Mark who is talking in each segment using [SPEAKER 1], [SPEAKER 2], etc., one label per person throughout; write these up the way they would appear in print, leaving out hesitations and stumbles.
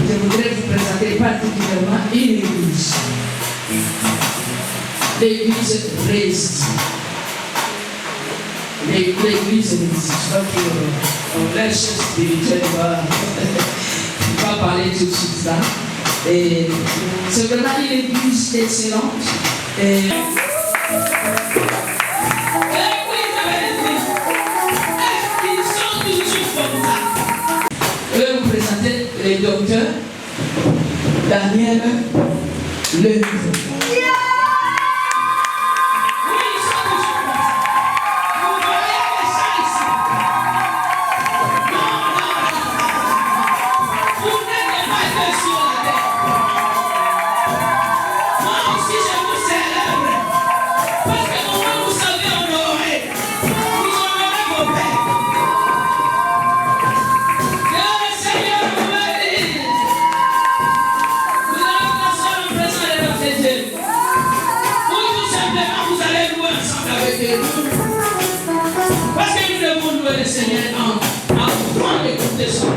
[SPEAKER 1] Je voudrais vous présenter particulièrement une église. L'église résiste. L'église existe. Donc, on laisse spirituel va parler tout de suite là. Et c'est vraiment une église excellente. Et je vais vous présenter le docteur Daniel Levy.
[SPEAKER 2] Parce que nous devons louer le Seigneur en droit d'écouter son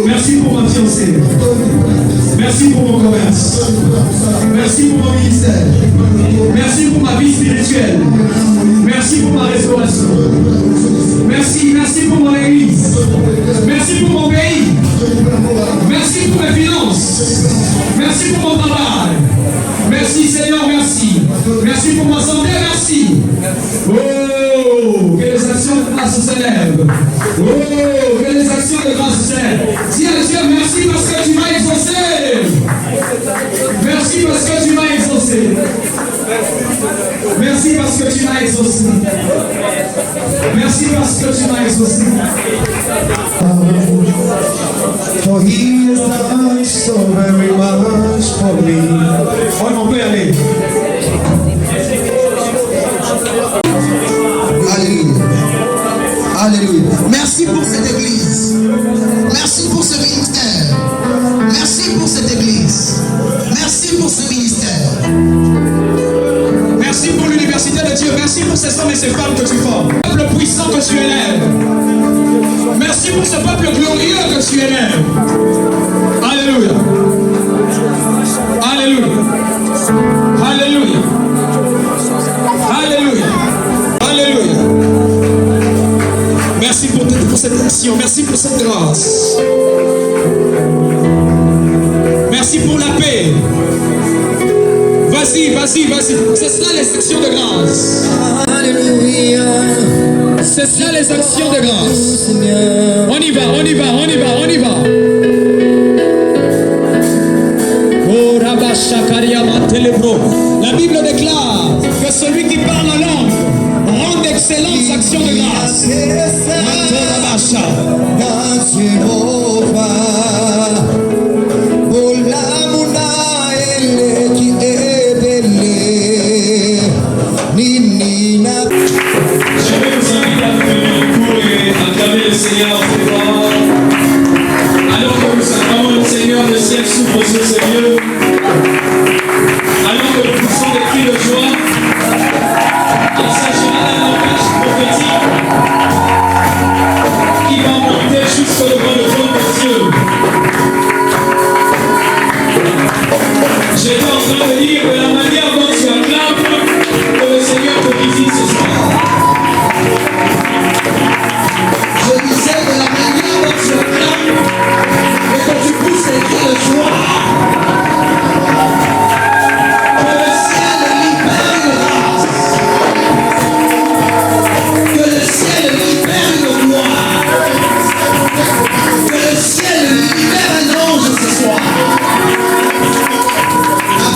[SPEAKER 3] Merci pour ma fiancée. Merci pour mon commerce. Merci pour mon ministère. Merci pour ma vie spirituelle. Merci pour ma restauration. Merci pour mon église. Merci pour mon pays. Merci pour mes finances. Merci pour mon travail. Merci Seigneur, merci. Merci pour ma santé, merci. Oh, que les actions de grâce s'élèvent. Oh, que les actions de grâce s'élèvent. Dis à Dieu merci parce que tu m'as exaucé. Merci parce que tu m'as exaucé. Merci parce que tu m'as exaucé. Merci parce que tu m'as exaucé.
[SPEAKER 4] For he has done so very much for me.
[SPEAKER 3] On peut y aller.
[SPEAKER 4] Alléluia. Alléluia. Merci pour cette église. Merci pour ce ministère. Merci pour cette église. Merci pour ce ministère.
[SPEAKER 3] Merci pour l'université de Dieu. Merci pour ces hommes et ces femmes que tu formes. Le peuple puissant que tu élèves. Merci pour ce peuple glorieux que tu élèves. Alléluia. Alléluia. Alléluia. Alléluia. Alléluia. Merci pour cette action. Merci pour cette grâce. Merci pour la paix. Vas-y, vas-y, vas-y. C'est cela les actions de grâce.
[SPEAKER 4] Alléluia.
[SPEAKER 3] C'est cela les actions de grâce. On y va, on y va, on y va, on y va. Oh, Rabba Shakaria Matelebro. La Bible déclare que celui qui parle en langue rend d'excellentes actions de grâce.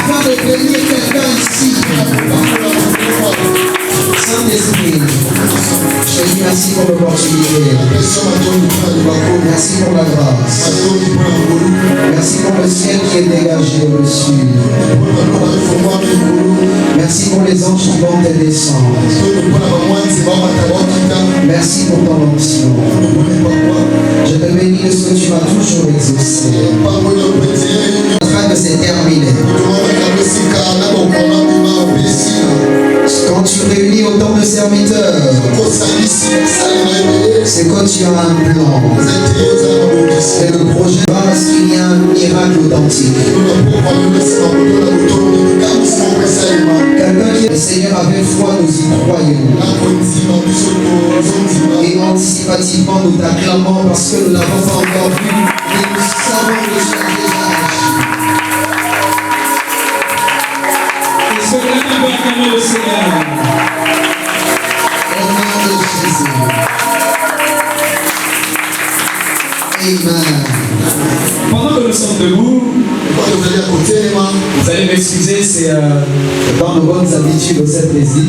[SPEAKER 4] train de bénir quelqu'un ici. Saint-Esprit, je te dis merci pour l'opportunité. Merci pour la grâce. Merci pour le ciel qui est dégagé au-dessus. Merci pour les anges qui vont te descendre. Merci pour ton onction. Je te bénis de ce que tu m'as toujours exaucé. En train de se terminer. Quand tu réunis autant de serviteurs, c'est quand tu as un plan. C'est le projet parce qu'il y a un miracle authentique. Quelqu'un qui est le Seigneur avec foi, nous y croyons. Et anticipativement, nous t'acclamons parce que nous n'avons pas encore vu, mais nous savons que tu as déjà agi.
[SPEAKER 3] Est-ce que quelqu'un peut acclamer le Seigneur?
[SPEAKER 4] Au nom de Jésus. Amen.
[SPEAKER 3] Pendant que nous sommes debout, vous allez m'excuser, c'est
[SPEAKER 4] Dans nos bonnes habitudes au Saint-Plaisir,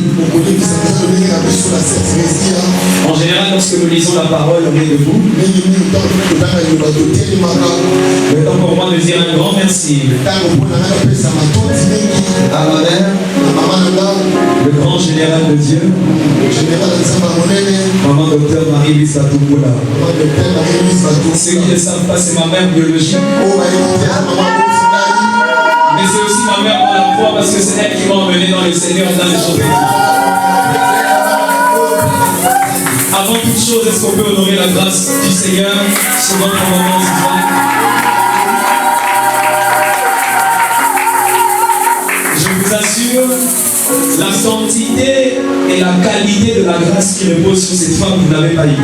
[SPEAKER 3] en général lorsque nous lisons la parole, on est debout. Le temps pour moi de dire un grand merci
[SPEAKER 4] à ma mère,
[SPEAKER 3] le grand général de Dieu, maman docteur Marie-Louise Batoukoula. Ceux qui ne savent pas, c'est ma mère biologique, mais c'est aussi ma mère par la foi parce que c'est elle qui m'a emmené dans le Seigneur dans les choses. Avant toute chose, est-ce qu'on peut honorer la grâce du Seigneur sur notre moment divin? Je vous assure, la quantité et la qualité de la grâce qui repose sur cette femme, vous n'avez pas idée.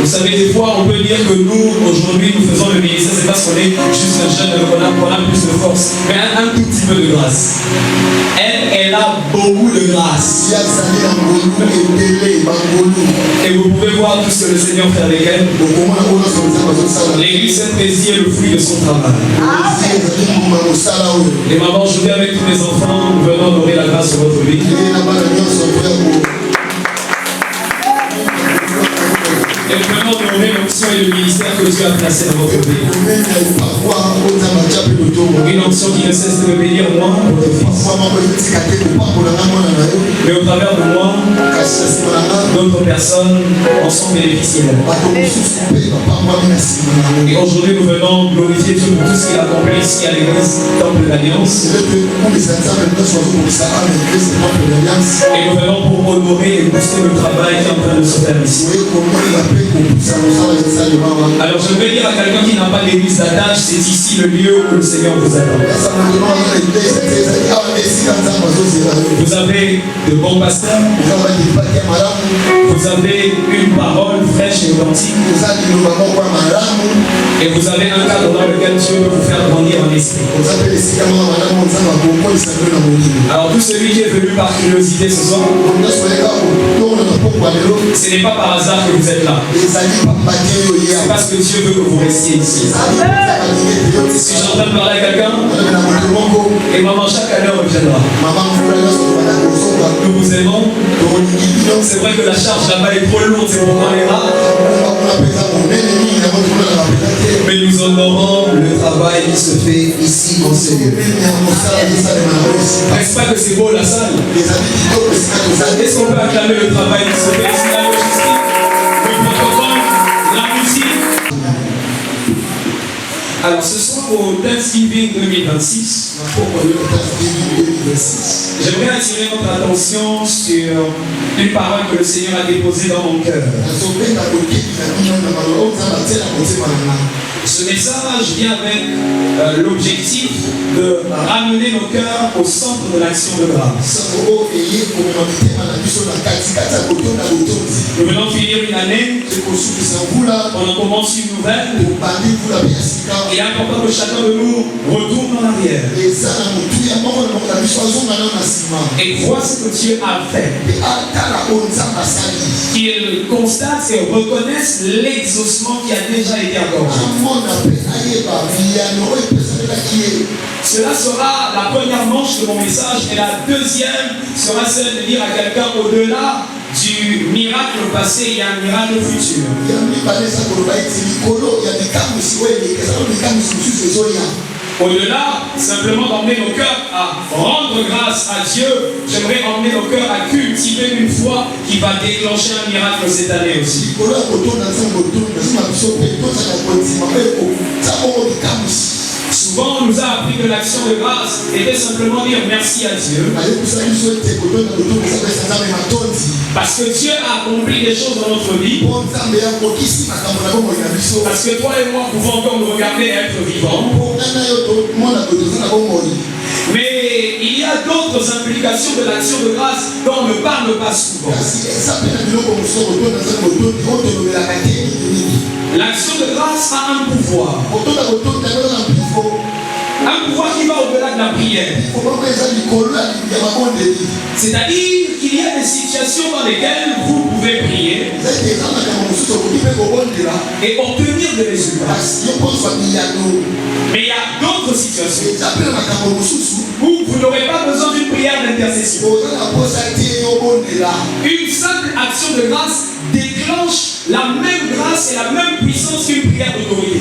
[SPEAKER 3] Vous savez, des fois, on peut dire que nous, aujourd'hui, nous faisons le ministère, c'est parce qu'on est juste un jeune, qu'on a plus de force, mais un tout petit peu de grâce. Elle a beaucoup de grâce. Et vous pouvez voir tout ce que le Seigneur fait avec elle. L'église Saint-Plaisir est le fruit de son travail. Et maman, je vais avec tous mes enfants, nous venons honorer la grâce sur votre vie. Et nous venons honorer l'onction et le ministère que Dieu a placé dans votre vie. Une onction qui ne cesse de me bénir moi, votre fils. Mais au travers de moi, d'autres personnes en sont bénéficiaires. Et aujourd'hui, nous venons glorifier Dieu pour tout ce qu'il a accompli ici à l'église Temple d'Alliance. Et nous venons pour honorer et booster le travail qui est en train de se faire ici. Alors je vais dire à quelqu'un qui n'a pas d'église d'attache, c'est ici le lieu où le Seigneur vous attend. Vous avez de bons pasteurs, vous avez une parole fraîche et authentique, et vous avez un cadre dans lequel Dieu peut vous faire grandir en esprit. Alors tout celui qui est venu par curiosité ce soir, ce n'est pas par hasard que vous êtes là. C'est parce que Dieu veut que vous restiez ici. Si j'entends parler à quelqu'un, et maman chaque année reviendra. Nous vous aimons. C'est vrai que la charge là-bas est trop lourde, c'est pourquoi on est là. Mais nous honorons le travail qui se fait ici en ce lieu. N'est-ce pas que c'est beau la salle? Est-ce qu'on peut acclamer le travail qui se fait ici, la logistique, le protocole, la musique? Alors ce soir au Thanksgiving 2026, j'aimerais attirer votre attention sur une parole que le Seigneur a déposée dans mon cœur. Ce message vient avec l'objectif de ramener nos cœurs au centre de l'action de grâce. Nous venons finir une année, on commence une nouvelle. Il est important que chacun de nous retourne en arrière et voit ce que Dieu a fait, qu'il constate et reconnaisse l'exaucement qui a déjà été accordé. Cela sera la première manche de mon message et la deuxième sera celle de dire à quelqu'un au-delà du miracle passé, il y a un miracle futur. Au-delà, simplement d'emmener nos cœurs à rendre grâce à Dieu, j'aimerais emmener nos cœurs à cultiver une foi qui va déclencher un miracle cette année aussi. Souvent, on nous a appris que l'action de grâce était simplement dire merci à Dieu. Parce que Dieu a accompli des choses dans notre vie. Parce que toi et moi pouvons encore nous regarder et être vivants. Mais il y a d'autres implications de l'action de grâce dont on ne parle pas souvent. L'action de grâce a un pouvoir. Un pouvoir qui va au-delà de la prière. C'est-à-dire qu'il y a des situations dans lesquelles vous pouvez prier et obtenir des résultats. Mais il y a d'autres situations où vous n'aurez pas besoin d'une prière d'intercession. Une simple action de grâce déclenche la même grâce et la même puissance qu'une prière d'autorité.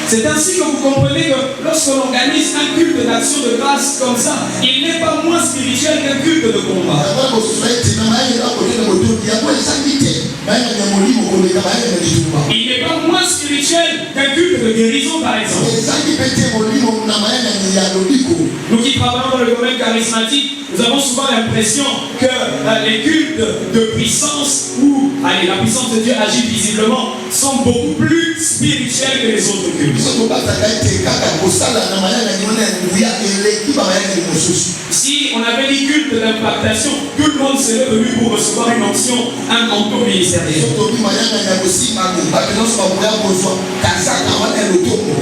[SPEAKER 3] C'est ainsi que vous comprenez que lorsqu'on organise un culte d'action de grâce comme ça, il n'est pas moins spirituel qu'un culte de combat. Il n'est pas moins spirituel qu'un culte de guérison, par exemple. Nous qui travaillons dans le domaine charismatique, nous avons souvent l'impression que les cultes de puissance où la puissance de Dieu agit visiblement sont beaucoup plus spirituels que les autres cultes. Si on avait dit culte d'impactation, tout le monde serait venu pour recevoir une onction, un manteau ministériel.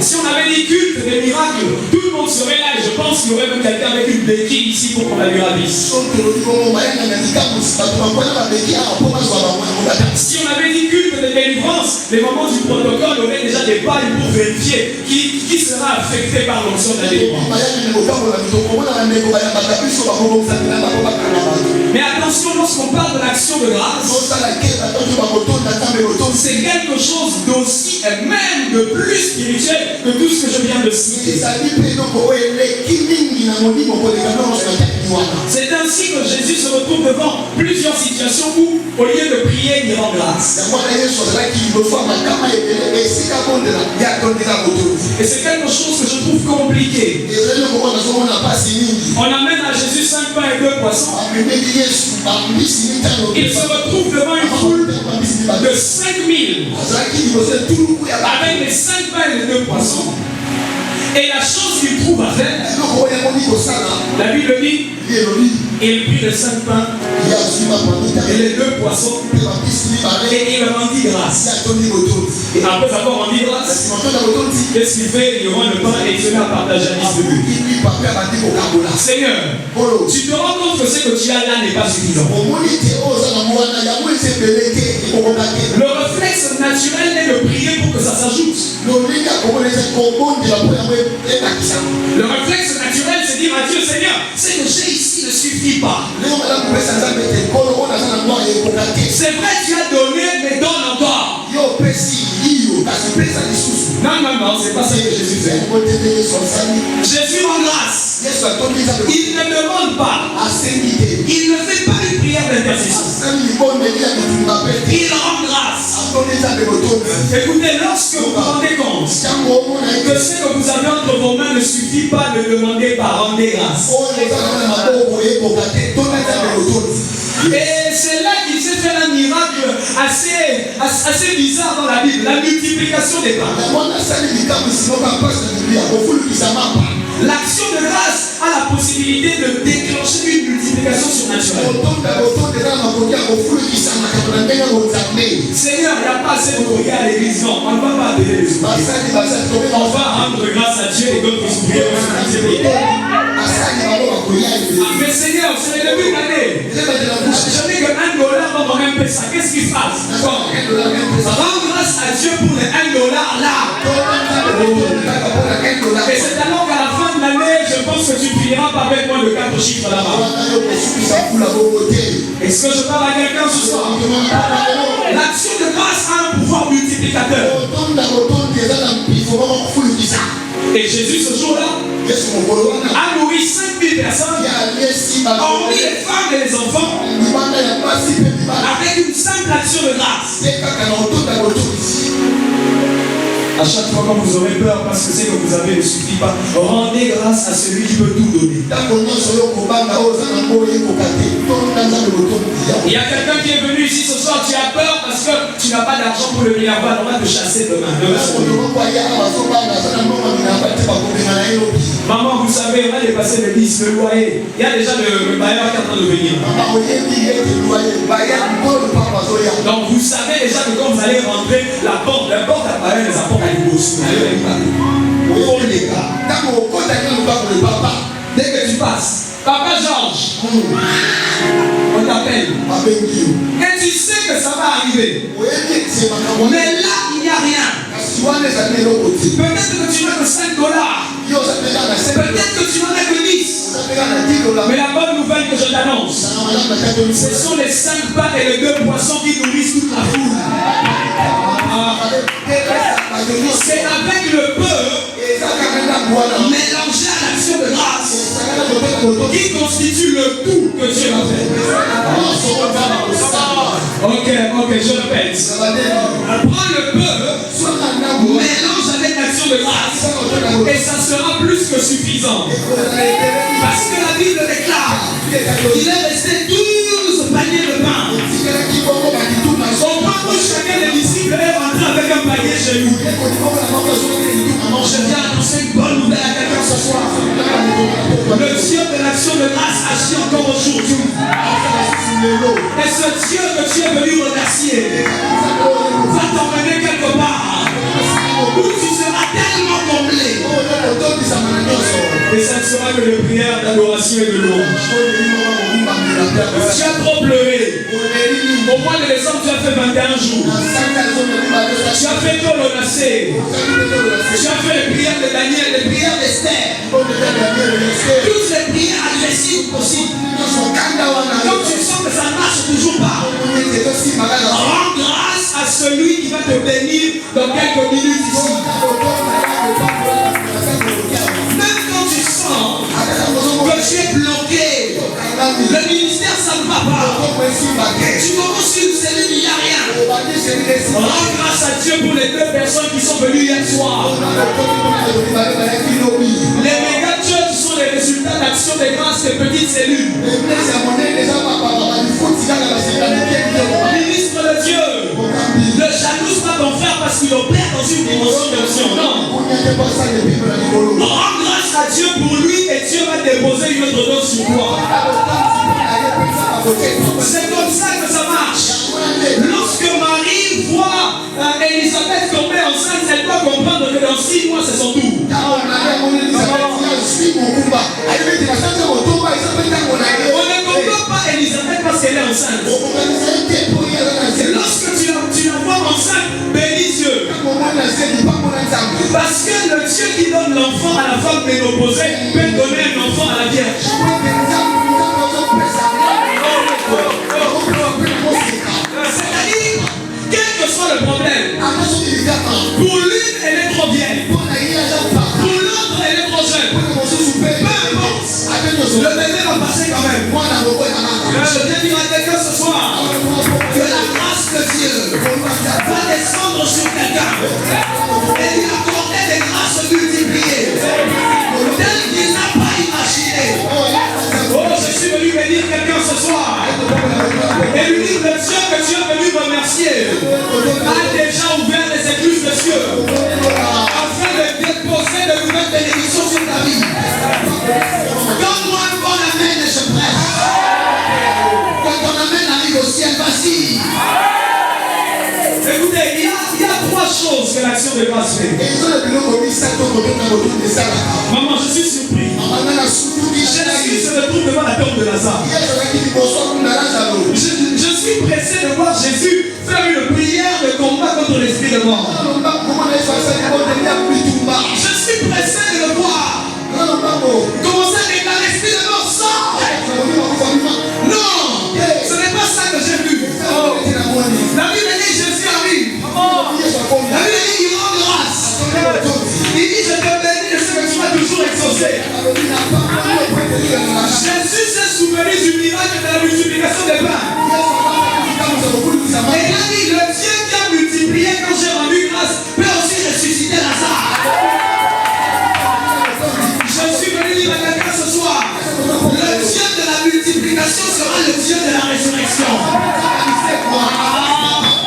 [SPEAKER 3] Si on avait dit culte des miracles, tout le monde serait là et je pense qu'il y aurait même quelqu'un avec une béquille ici pour qu'on la lui ravisse. Si on avait dit culte de délivrance, les moments du protocole auraient déjà des pailles pour vérifier qui sera affecté par l'onction de la délivrance. Mais attention, lorsqu'on parle de l'action de grâce, c'est quelque chose d'aussi et même de plus spirituel que tout ce que je viens de citer. C'est ainsi que Jésus se retrouve devant plusieurs situations où, au lieu de prier, il rend grâce. Et c'est quelque chose que je trouve compliqué. On amène à Jésus 5 pains et 2 poissons. Il se retrouve devant une foule de 5000 avec les 5 pains et les 2 poissons. Et la chose qu'il trouve à faire, la Bible dit, il prit les 5 pains et les 2 poissons et il rendit grâce. Et après avoir rendu grâce, qu'est-ce qu'il fait? Il rend le pain et il se met à partager à distribuer. Seigneur, tu te rends compte que ce que tu as là n'est pas suffisant. Le réflexe naturel est de prier pour que ça s'ajoute. Le réflexe naturel, c'est dire à Dieu, Seigneur, ce que j'ai ici ne suffit pas. C'est vrai, tu as donné, mais donne encore. Non, c'est pas ça que Jésus fait. Jésus rend grâce. Il ne demande pas. Il ne fait pas une prière d'intercession. Il rend grâce. Écoutez, lorsque vous vous rendez compte que ce que vous avez entre vos mains ne suffit pas de demander par rendre grâce. Et c'est là qu'il s'est fait un miracle assez bizarre dans la Bible, la multiplication des pains. L'action de grâce a la possibilité de déclencher une multiplication surnaturelle. Seigneur, il n'y a pas assez de prières à l'église. Non, on ne va pas appeler les ouvriers. On va rendre grâce à Dieu et d'autres ouvriers vont se multiplier. Mais Seigneur, c'est le début de l'année. Je n'ai que $1 dans mon M-Pesa. Qu'est-ce qui se passe? Rendre Dieu pour les $1 là. Et c'est alors qu'à la fin de l'année, je pense que tu finiras par mettre moins de 4 chiffres là-bas. Est-ce que je parle à quelqu'un ce soir? L'action de grâce a un pouvoir multiplicateur. Et Jésus ce jour-là a nourri 5000 personnes, hormis les femmes et les enfants, avec une simple action de grâce. À chaque fois quand vous aurez peur parce que c'est que vous avez ne suffit pas, rendez grâce à celui qui peut tout donner. Il y a quelqu'un qui est venu ici ce soir, tu as peur parce que tu n'as pas d'argent pour le milliard, on va te chasser demain. Maman, vous savez, on a dépassé le 10, le loyer. Il y a déjà le bailleur qui est en train de venir. Donc vous savez déjà que quand vous allez rentrer, la porte apparaît, les apports à l'ébauche. Dès que tu passes, Papa Georges, on t'appelle. Et tu sais que ça va arriver. Mais là, il n'y a rien. Peut-être que tu n'as que $5. Peut-être que tu n'en as que 10. Mais la bonne nouvelle que je t'annonce, ce sont les 5 pains et les 2 poissons qui nourrissent toute la foule. C'est avec le peu mélangé à l'action de grâce qui constitue le tout que Dieu a fait. Ok, je répète. Prends le peu, mélange avec l'action de grâce et ça sera plus que suffisant. Parce que la Bible déclare qu'il est resté 12 paniers de pain. Au point où chacun des disciples est rentré avec un panier chez lui. Je viens annoncer une bonne nouvelle à quelqu'un ce soir. Le Dieu de l'action de grâce agit encore aujourd'hui. Et ce Dieu que tu es venu remercier va t'emmener quelque part où tu seras tellement comblé. Et ça ne sera que de prières, d'adoration et de louange. Tu as trop pleuré. Au mois de décembre, tu as fait 21 jours. Tu as fait Tolonacé. Tu as fait les prières de Daniel, les prières d'Esther. Toutes les prières agressives possibles. Quand tu sens que ça ne marche toujours pas, rends grâce à celui qui va te bénir dans quelques minutes ici. Même quand tu sens que tu es bloqué, le ministère ça ne va pas, tu commences une cellule, il n'y a rien. Rends grâce à Dieu pour les 2 personnes qui sont venues hier soir. Les méga church sont les résultats d'action des grâces des petites cellules. Ministre de Dieu, ne jalouse pas ton frère parce qu'il opère dans une dimension d'onction. Non. Rends grâce à Dieu pour lui et Dieu va déposer une autre dose sur toi. C'est comme ça que ça marche. Lorsque Marie voit Elisabeth tomber enceinte, elle doit comprendre que dans 6 mois c'est son tour. On ne comprend pas Elisabeth parce qu'elle est enceinte. Lorsque tu la vois enceinte, bénis Dieu. Parce que le Dieu qui donne l'enfant à la femme ménopausée peut donner un enfant à la Vierge. C'est-à-dire, quel que soit le problème, pour l'une elle est trop vieille, pour l'autre elle est trop jeune. Peu importe, le bébé va passer quand même. Je viens dire à quelqu'un ce soir que la grâce de Dieu va descendre sur quelqu'un et lui accorder des grâces multipliées telles qu'il n'a pas imaginé. Oh, je suis venu bénir quelqu'un ce soir et lui dire le Dieu que tu es venu remercier a déjà ouvert les écluses de cieux afin de déposer de nouvelles bénédictions sur ta vie. Donne-moi un bon amen et je prêche. Quand ton amen arrive au ciel, vas-y. Écoutez, il y a 3 choses que l'action de grâce fait. Maman, je suis surpris. Jésus se retrouve devant la tombe de Lazare. Je suis pressé de voir Jésus faire une prière de combat comme contre l'esprit de mort. Je suis pressé de le voir. Commencez à déclarer l'esprit de mort sort. Non, ce n'est pas ça que j'ai vu. La Bible dit Jésus arrive. La Bible dit il rend grâce. Il dit je te bénis de ce que tu m'as toujours exaucé. Jésus s'est souvenu du miracle de la multiplication des pains. Et il a dit le Dieu qui a multiplié quand j'ai rendu grâce peut aussi ressusciter Lazare. Je suis venu dire à quelqu'un ce soir, le Dieu de la multiplication sera le Dieu de la résurrection.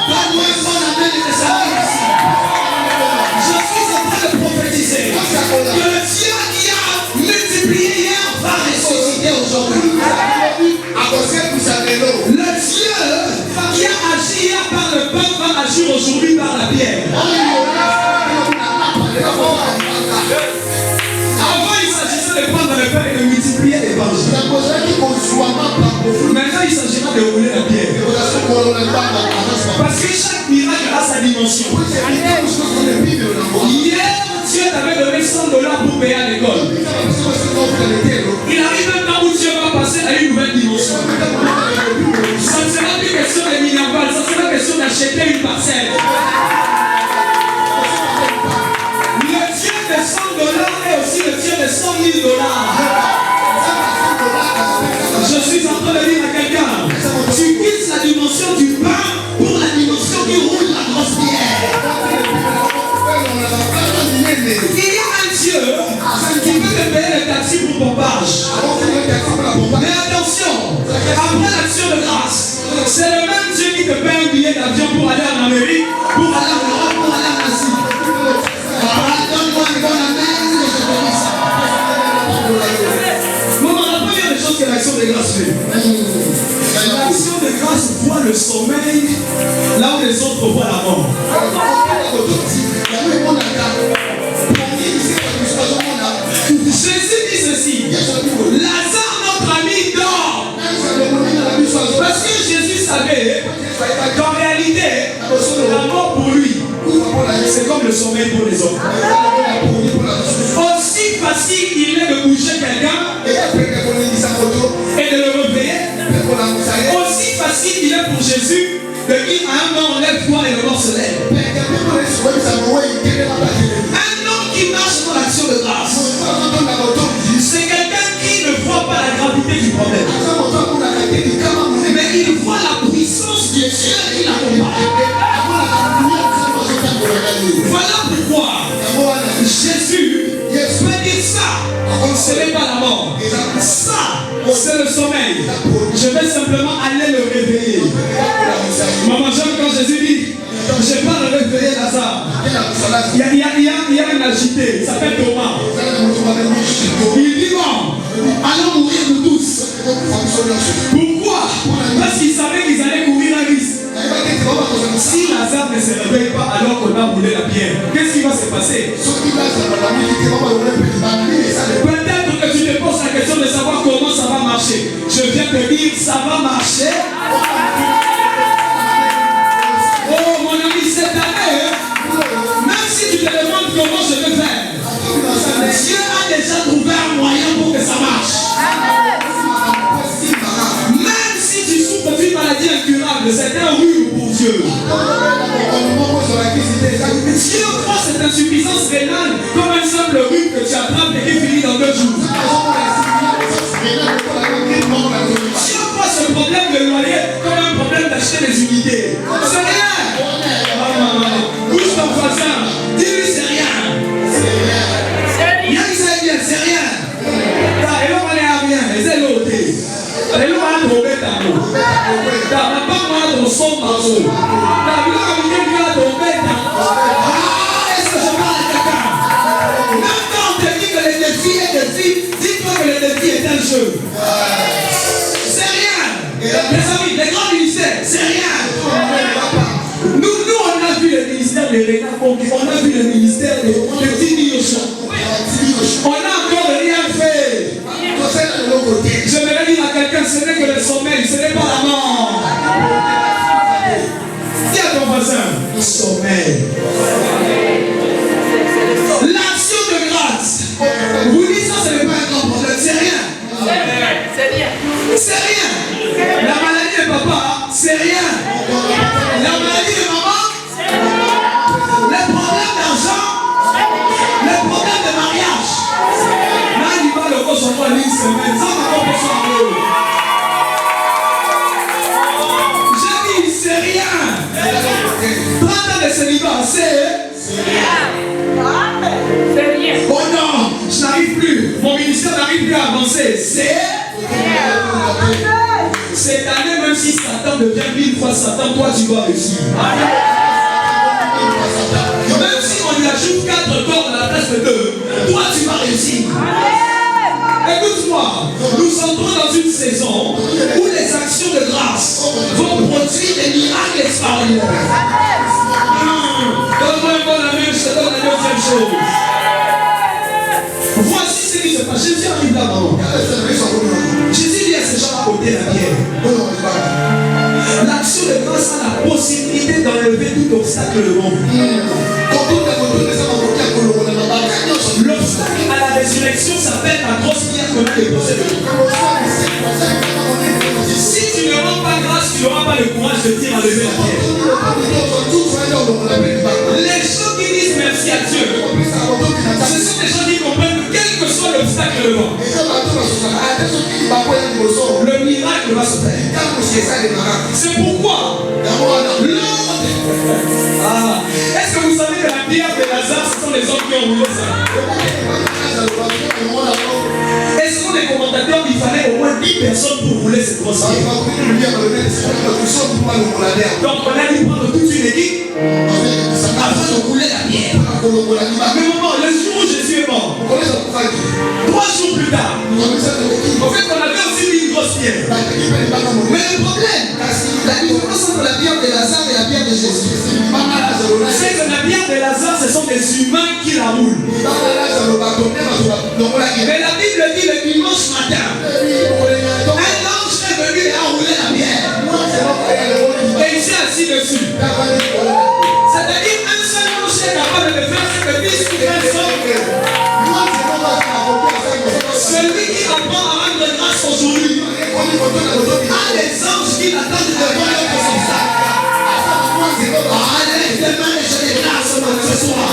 [SPEAKER 3] Donne-moi un bon amen de sa vie ici. Je suis en train de prophétiser que le Dieu qui a multiplié hier va ressusciter aujourd'hui. Le Dieu qui a agi hier par le pain va agir aujourd'hui par la pierre. Avant, il s'agissait de prendre le pain et de multiplier les pains. Maintenant, il s'agira de rouler la pierre. Parce que chaque miracle a sa dimension. Hier, Dieu t'avait donné $100 pour payer à l'école. Il arrive un temps où Dieu va passer à une nouvelle dimension. Ça ne sera plus question de minerval, ça sera question d'acheter une parcelle. Le Dieu de $100 est aussi le Dieu de $100 000. Je suis en train de dire à quelqu'un, tu quittes la dimension du pain pour la dimension qui roule la grosse pierre. Il y a un Dieu qui peut te payer le taxi pour pompage. Mais attention, après l'action de grâce, c'est le même Dieu qui te paye un billet d'avion pour aller en Amérique, pour aller en Europe, pour aller en Asie. Donne-moi un bon amen, maman, la première des choses que l'action de grâce fait. L'action de grâce voit le sommeil là où les autres voient la mort. Jésus dit ceci, Lazare notre ami dort. Parce que Jésus savait qu'en réalité la mort pour lui c'est comme le sommeil pour les autres. Aussi facile il est de bouger quelqu'un et de le réveiller, aussi facile il est pour Jésus de dire à un mort lève-toi et le mort se lève. Un homme qui marche dans l'action de grâce, c'est quelqu'un qui ne voit pas la gravité du problème, mais il voit la puissance de Dieu qui l'accompagne. Voilà pourquoi Jésus peut dire ça, ce n'est pas la mort, ça c'est le sommeil. Je vais simplement aller le réveiller. Maman, j'aime quand Jésus dit je vais pas le réveiller Lazare. Il y a un agité, il s'appelle Thomas. Il dit bon, allons mourir nous tous. Pourquoi? Parce qu'il savait qu'ils allaient courir un risque. Si Lazare ne se réveille pas alors qu'on a brûlé la pierre, qu'est-ce qui va se passer? Peut-être que tu te poses la question de savoir comment ça va marcher. Je viens te dire, ça va marcher. Oh mon ami, cette année, même si tu te demandes comment je vais faire, Dieu a déjà trouvé un moyen pour que ça marche. Même si tu souffres d'une maladie incurable, c'est un rhume pour Dieu. Dieu croit cette insuffisance rénale comme un simple rhume que tu attrapes et qui finit dans 2 jours. Dieu croit ce problème de loyer comme un problème d'acheter des unités. C'est rien. Bouge ton voisin, dis-lui c'est rien. Bien c'est rien. Et là on est à rien, et c'est l'autre. Et là on a trouvé ta mot. T'as pas mal de son marceau. T'as vu comme quelqu'un a trouvé ta mot. Ah, est-ce que je parle à quelqu'un? Même quand on te dit que le défi est défi, dis-toi que le défi est un jeu. C'est rien. Les amis, les grands ministères, c'est rien. Nous, on a vu le ministère de Réna Pompi, on a vu le ministère de Tini Yoshua. On a encore rien fait. Je vais dire à quelqu'un, ce n'est que le sommeil, ce n'est pas la mort. Dis à ton voisin, sommeil. L'action de grâce. Vous dites ça, ce n'est pas un grand problème, c'est rien. C'est rien. La maladie de papa, c'est rien. La maladie de maman, le problème d'argent, le problème de mariage. Là, il va le recevoir une semaine, ça va j'ai dit, c'est rien. 30 ans de célibat, c'est rien. Oh non, je n'arrive plus. Mon ministère n'arrive plus à avancer. C'est rien. Cette année, même si Satan devient 1000 fois Satan, toi tu vas réussir. Même si on lui ajoute 4 cordes à la place de 2, toi tu vas réussir. Écoute-moi, nous entrons dans une saison où les actions de grâce vont produire des miracles extraordinaires. Donne-moi un bon ami, je te donne la deuxième chose. Voici ce qui se passe. Jésus arrive là, maman. Jésus dit à ces gens à ôter la pierre. L'action de grâce a la possibilité d'enlever tout obstacle devant vous. L'obstacle à la résurrection s'appelle la grosse pierre qu'on a déposée de nous. Si tu ne rends pas grâce, tu n'auras pas le courage de dire à lever la pierre. Les gens qui disent merci à Dieu, ce sont des gens qui comprennent que quel que soit l'obstacle devant, le miracle va se faire. C'est pourquoi est-ce que vous savez que la pierre de Lazare, ce sont les hommes qui ont roulé ça? Et selon les commentateurs, il fallait au moins 10 personnes pour rouler cette grosse pierre. Donc on a dû prendre toute une équipe afin de rouler la pierre. Mais maman, le jour où Jésus est mort, 3 jours plus tard, en fait on avait aussi mis une grosse pierre. Mais le problème, la différence entre la pierre de Lazare et la pierre de Jésus, c'est que la pierre de Lazare, ce sont des humains qui la roulent. Mais la Bible dit le dimanche matin, un ange est venu et a roulé la pierre. Et il s'est assis dessus. C'est-à-dire un seul ange est capable de faire ce que 10 ou 20 celui qui apprend à rendre grâce aujourd'hui a des anges qui l'attendent devant leur obstacle. Allez, demain, je déclare ce soir.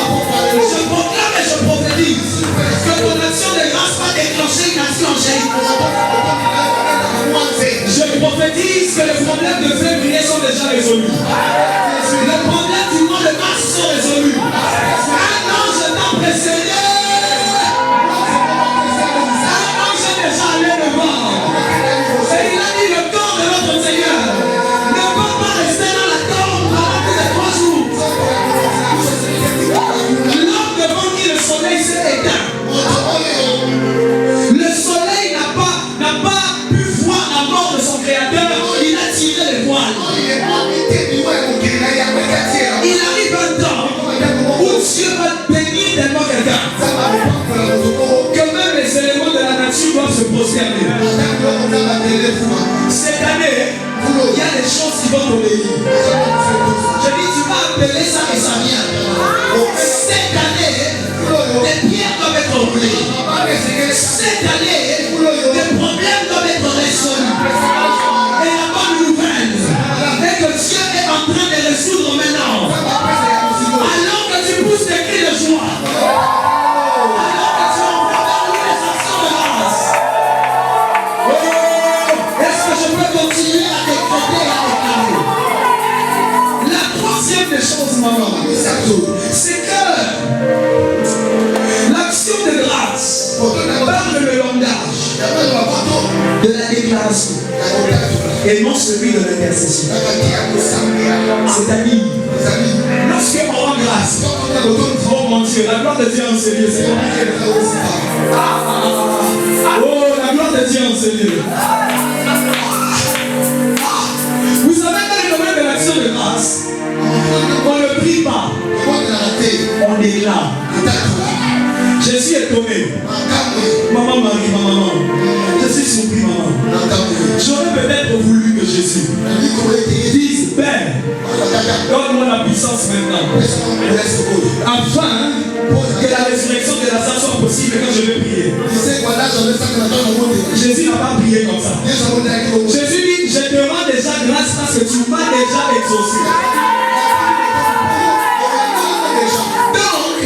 [SPEAKER 3] Je proclame et je prophétise que ton action de grâce va déclencher une action angélique. Je prophétise que les problèmes de février sont déjà résolus. Les problèmes du mois de mars sont résolus. Un ange t'a précédé. Un ange est déjà allé devant. Et il a dit le corps de notre Seigneur ne peut pas rester dans la tombe pendant plus de 3 jours. L'homme devant qui le soleil s'est éteint. Le soleil n'a pas pu voir la mort de son créateur. Il a tiré les voiles. Il arrive un temps où Dieu va bénir tellement quelqu'un que même les éléments de la nature doivent se prosterner. Cette année, il y a des choses qui vont t'obéir. Je dis, tu vas appeler ça et ça vient. Cette année, des pierres doivent être roulées. Cette année, des problèmes doivent être résolus. Et la bonne nouvelle est que Dieu est en train de résoudre maintenant. Alors que tu pousses des cris de joie. Alors que tu envoies vers nous les actions de grâce. Est-ce que je peux continuer à décréter et à déclarer? La troisième des choses, maman, c'est que l'action de grâce parle le langage de la déclaration et non celui de l'intercession. C'est-à-dire, lorsque on rend grâce, oh mon Dieu, la gloire de Dieu en ce lieu, c'est oh, la gloire de Dieu en ce lieu. Vous savez, dans le domaine de l'action de grâce, on ne prie pas, on déclare. Je suis étonné. Maman Marie, ma maman, je suis surpris, maman. J'aurais peut-être voulu que Jésus. Dis, Père, donne-moi la puissance maintenant. Afin que la résurrection de Lazare soit possible quand je vais prier. Jésus n'a pas prié comme ça. Jésus dit, je te rends déjà grâce parce que tu m'as déjà exaucé. Donc,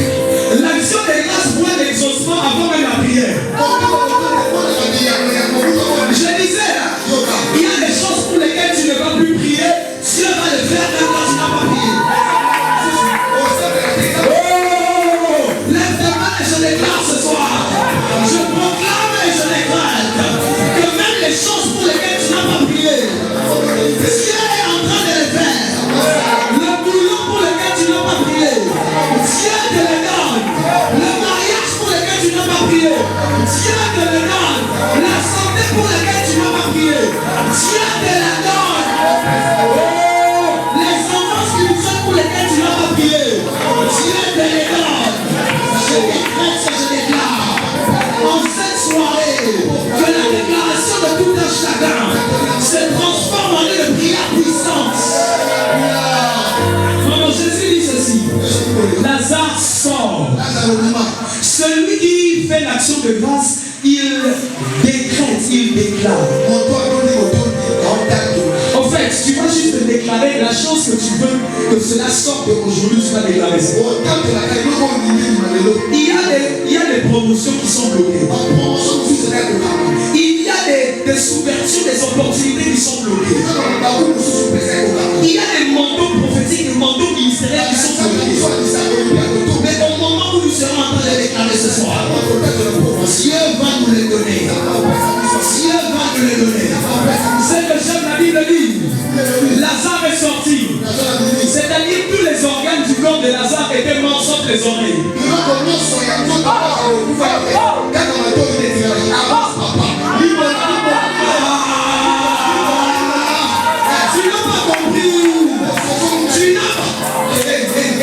[SPEAKER 3] l'action de grâce pour un exaucement avant même la prière. Je disais, il y a des choses pour lesquelles tu ne vas plus prier, Dieu va le faire même quand tu n'as pas prié. Oh, lève tes mains et je déclare ce soir. Je proclame et je déclare que même les choses pour lesquelles tu n'as pas prié, Dieu est en train de les faire. Le boulot pour lequel tu n'as pas prié, Dieu te le donne. Le mariage pour lequel tu n'as pas prié, Dieu te le donne. La santé pour laquelle tu n'as pas prié, Dieu te la donne. Oh, les enfants spirituels pour lesquels tu n'as pas prié, Dieu te les donne. Je décrète et je déclare en cette soirée que la déclaration de tout un chacun se transforme en une prière puissante. Quand Jésus dit ceci, Lazare sort. Celui qui fait l'action de grâce, il décrète, il déclare. En fait, tu vas juste déclarer la chose que tu veux que cela sorte aujourd'hui, tu vas déclarer ça. Il y a des promotions qui sont bloquées. Il y a des ouvertures, des opportunités qui sont bloquées. Il y a des mandats prophétiques, des mandats ministériels qui sont bloqués. Mais au moment où nous serons en train de déclarer ce soir, Dieu va nous les donner. Dieu va nous les donner. C'est que j'aime la Bible dit. Lazare est sorti. C'est-à-dire tous les organes du corps de Lazare étaient morts sauf les oreilles. Tu n'as pas compris.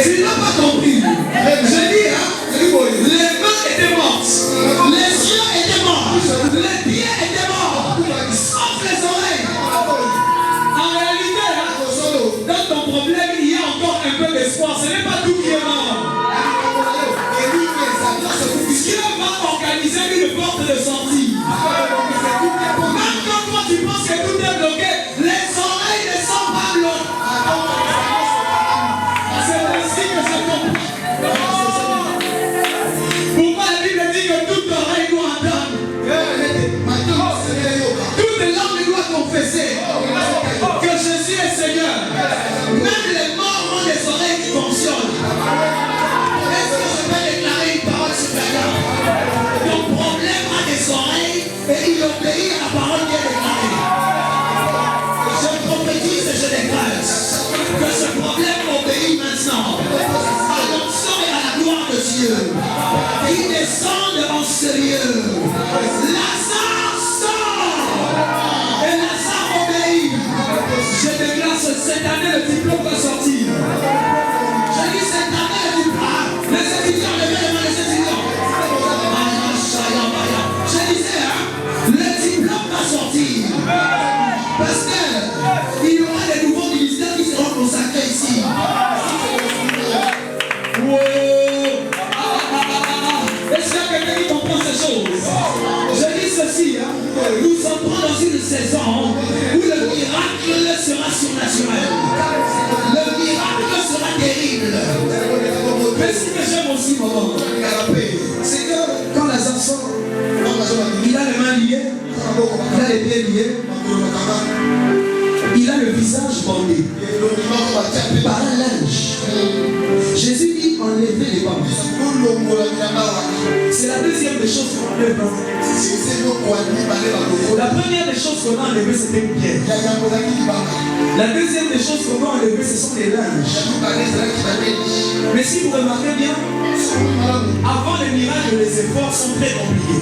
[SPEAKER 3] Tu n'as pas compris. Je dis, les mains étaient mortes, les yeux étaient morts, les pieds étaient morts, sauf les oreilles. En réalité, dans ton problème, il y a encore un peu d'espoir. Ce n'est pas tout qui est mort. Dieu va organiser une porte de sortie. Même quand toi tu penses que tout est bloqué, les oreilles ne sont pas bloquées. C'est ainsi que je comprends. Pourquoi la Bible dit que toute oreille doit entendre? Toute langue doit confesser que Jésus est Seigneur. Même les morts ont des oreilles qui fonctionnent. Est-ce que je peux déclarer une parole supérieure? Ton problème a des oreilles et il obéit à la parole qui est déclarée. Je prophétise et je déclare que ce problème obéit maintenant à l'onction et à la gloire de Dieu. Il descend en ce lieu. Lazare sort et Lazare obéit. Je déclare cette année le diplôme va sortir. Je dis cette année le diplôme. Les étudiants, levez les mains les étudiants. Je disais, le diplôme va sortir. Parce qu'il y aura des nouveaux ministères qui seront consacrés ici. Wow. Est-ce qu'il y a quelqu'un qui comprend ces choses? Je dis ceci, nous entrons dans une saison où le miracle sera surnaturel. Le miracle sera terrible. Mais ce que j'aime aussi, maman, c'est que quand Lazare sort, il a les mains liées, il a les pieds liés, il a le visage bandé par un linge. Jésus dit enlevez les bandes. C'est la deuxième des choses qu'on enlève. La première des choses qu'on a enlevé, c'était une pierre. La deuxième des choses qu'on va enlever, ce sont les linges. Mais si vous remarquez bien, avant les miracles, les efforts sont très compliqués.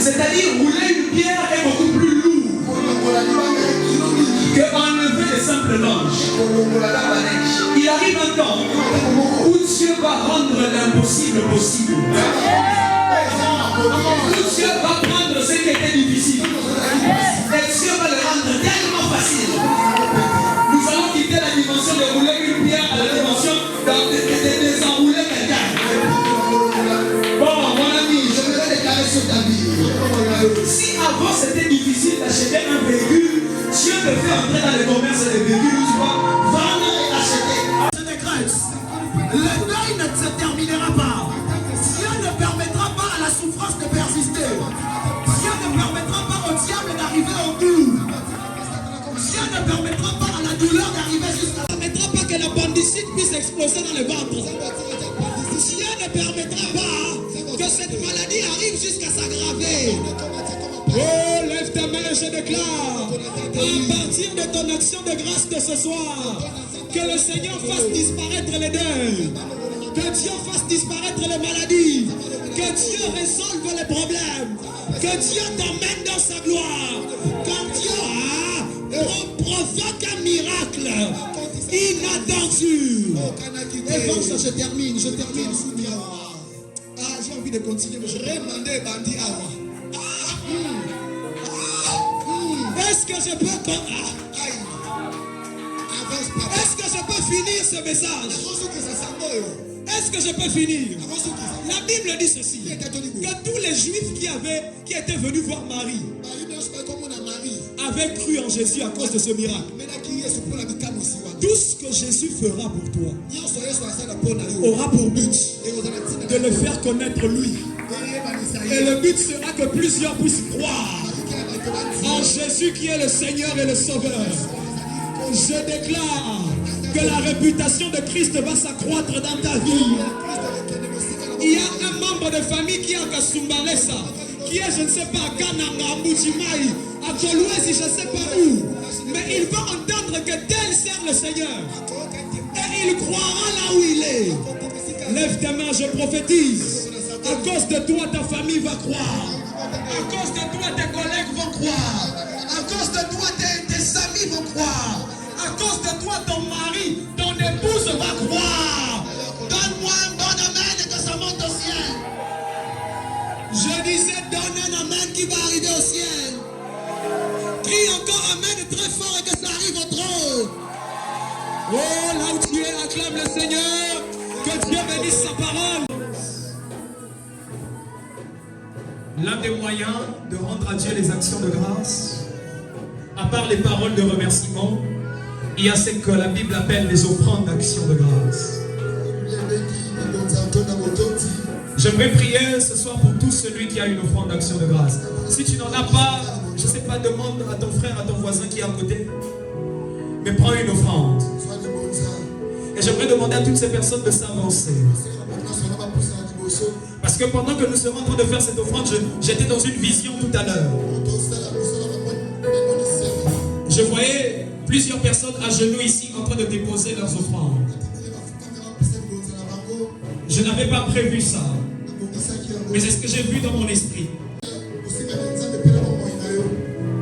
[SPEAKER 3] C'est-à-dire, rouler une pierre est beaucoup plus lourd que enlever les simples linges. Il arrive un temps où Dieu va rendre l'impossible possible. Où Dieu va prendre ce qui était difficile. Et Dieu va Avant, c'était difficile d'acheter un véhicule. Dieu te fait entrer dans le commerce des véhicules où tu vas vendre et acheter.
[SPEAKER 4] C'est des craintes. Le deuil ne se terminera pas. Dieu ne permettra pas à la souffrance de persister. Dieu ne permettra pas au diable d'arriver au bout. Dieu ne permettra pas à la douleur d'arriver jusqu'à... Dieu ne permettra pas que la bandicide puisse exploser dans le ventre. Dieu ne permettra pas que cette maladie arrive jusqu'à s'aggraver. Oh, lève ta main et je déclare, à partir de ton action de grâce de ce soir, que le Seigneur fasse disparaître les deuils, que Dieu fasse disparaître les maladies, que Dieu résolve les problèmes, que Dieu t'emmène dans sa gloire, car Dieu provoque un miracle inattendu. Et donc ça, je termine sous miroir. Ah, j'ai envie de continuer, mais je remandais bandit à moi. Est-ce que je peux... Est-ce que je peux finir ce message? Est-ce que je peux finir? La Bible dit ceci, que tous les Juifs qui étaient venus voir Marie avaient cru en Jésus à cause de ce miracle. Tout ce que Jésus fera pour toi aura pour but de le faire connaître lui. Et le but sera que plusieurs puissent croire en Jésus qui est le Seigneur et le Sauveur. Je déclare que la réputation de Christ va s'accroître dans ta vie. Il y a un membre de famille qui est à Kasumbalesa, qui est, je ne sais pas, à Kananga, à Moujimaï, à Kolwezi, je ne sais pas où. Mais il va entendre que tel sert le Seigneur. Et il croira là où il est. Lève ta main, je prophétise. À cause de toi, ta famille va croire. À cause de toi, tes collègues vont croire. À cause de toi, tes amis vont croire. À cause de toi, ton mari, ton épouse va croire. Donne-moi un bon amen et que ça monte au ciel. Je disais, donne un amen qui va arriver au ciel. Crie encore amen très fort et que ça arrive au trône. Oh, là où tu es, acclame le Seigneur. Que Dieu bénisse sa parole.
[SPEAKER 3] L'un des moyens de rendre à Dieu les actions de grâce, à part les paroles de remerciement, il y a ce que la Bible appelle les offrandes d'action de grâce. J'aimerais prier ce soir pour tout celui qui a une offrande d'action de grâce. Si tu n'en as pas, je ne sais pas, demande à ton frère, à ton voisin qui est à côté. Mais prends une offrande. Et j'aimerais demander à toutes ces personnes de s'avancer. Parce que pendant que nous sommes en train de faire cette offrande, j'étais dans une vision tout à l'heure. Je voyais plusieurs personnes à genoux ici en train de déposer leurs offrandes. Je n'avais pas prévu ça. Mais c'est ce que j'ai vu dans mon esprit.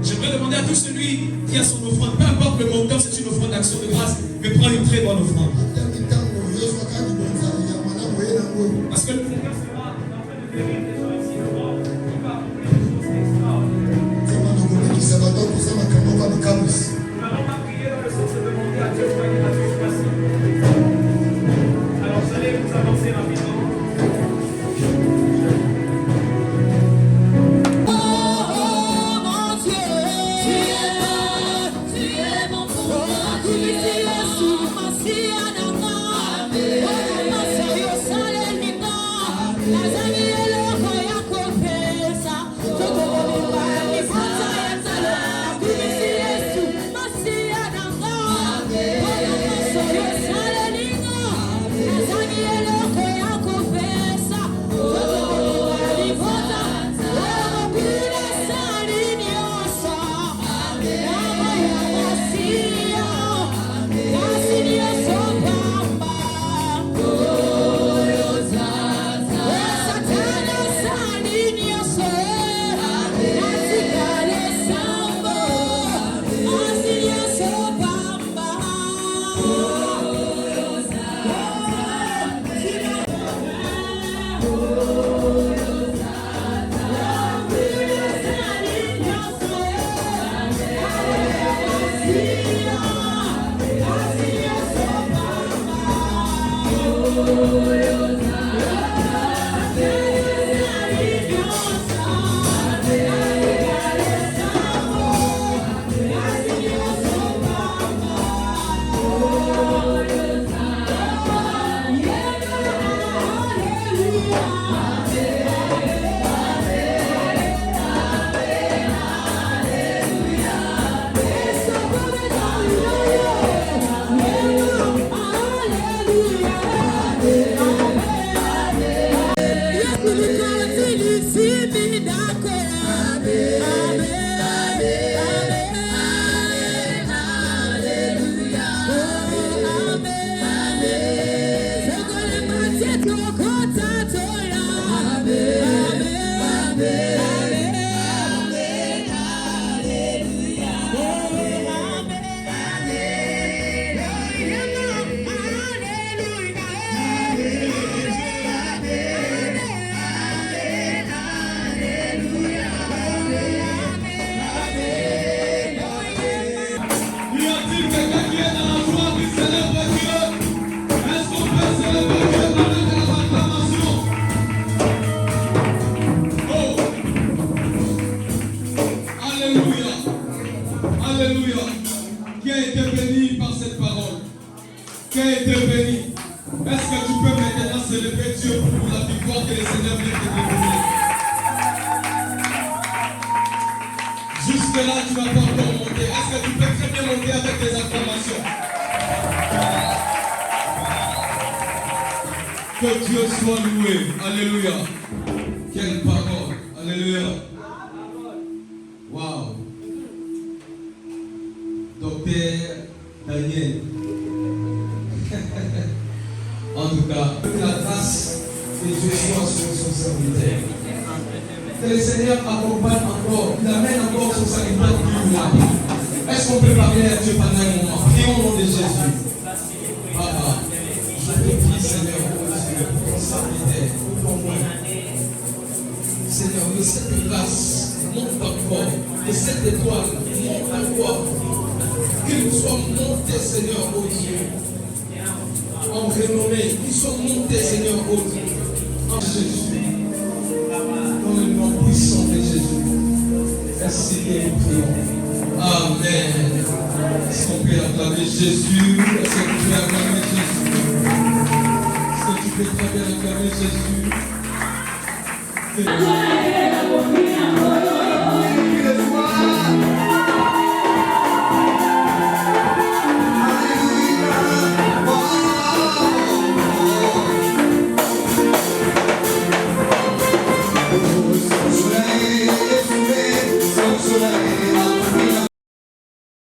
[SPEAKER 3] J'aimerais demander à tout celui qui a son offrande, peu importe le montant, c'est une offrande d'action de grâce, mais prends une très bonne offrande. Parce que le Seigneur sera en train de guérir des gens ici devant. Il va accomplir des choses extraordinaires. Nous n'allons pas prier dans le sens de demander à Dieu pour qu'il agisse facile. Alors vous allez vous avancer rapidement.
[SPEAKER 4] te bénit. Est-ce que tu peux maintenant célébrer Dieu pour la victoire que le Seigneur vient te donner? Jusque-là, tu vas pas encore monter. Est-ce que tu peux très bien monter avec tes acclamations? Que Dieu soit loué. Alléluia. Quelle parole. Alléluia. Wow. Docteur Daniel. En tout cas, que la grâce de Dieu soit sur son serviteur. Que le Seigneur accompagne encore, il amène encore son serviteur plus loin. Est-ce qu'on peut parler à Dieu pendant un moment? Prions au nom de Jésus. Papa, je te prie, Seigneur, pour ton serviteur, pour ton moi. Seigneur, que cette grâce monte encore, que cette étoile monte encore, qu'il soit monté, Seigneur, au Dieu. En renommé, qu'ils soient montés, Seigneur, au Dieu. En Jésus. Dans le nom puissant de Jésus. Merci et nous prions. Amen. Est-ce qu'on peut acclamer Jésus? Est-ce que tu peux acclamer Jésus? Est-ce que tu peux très bien acclamer Jésus?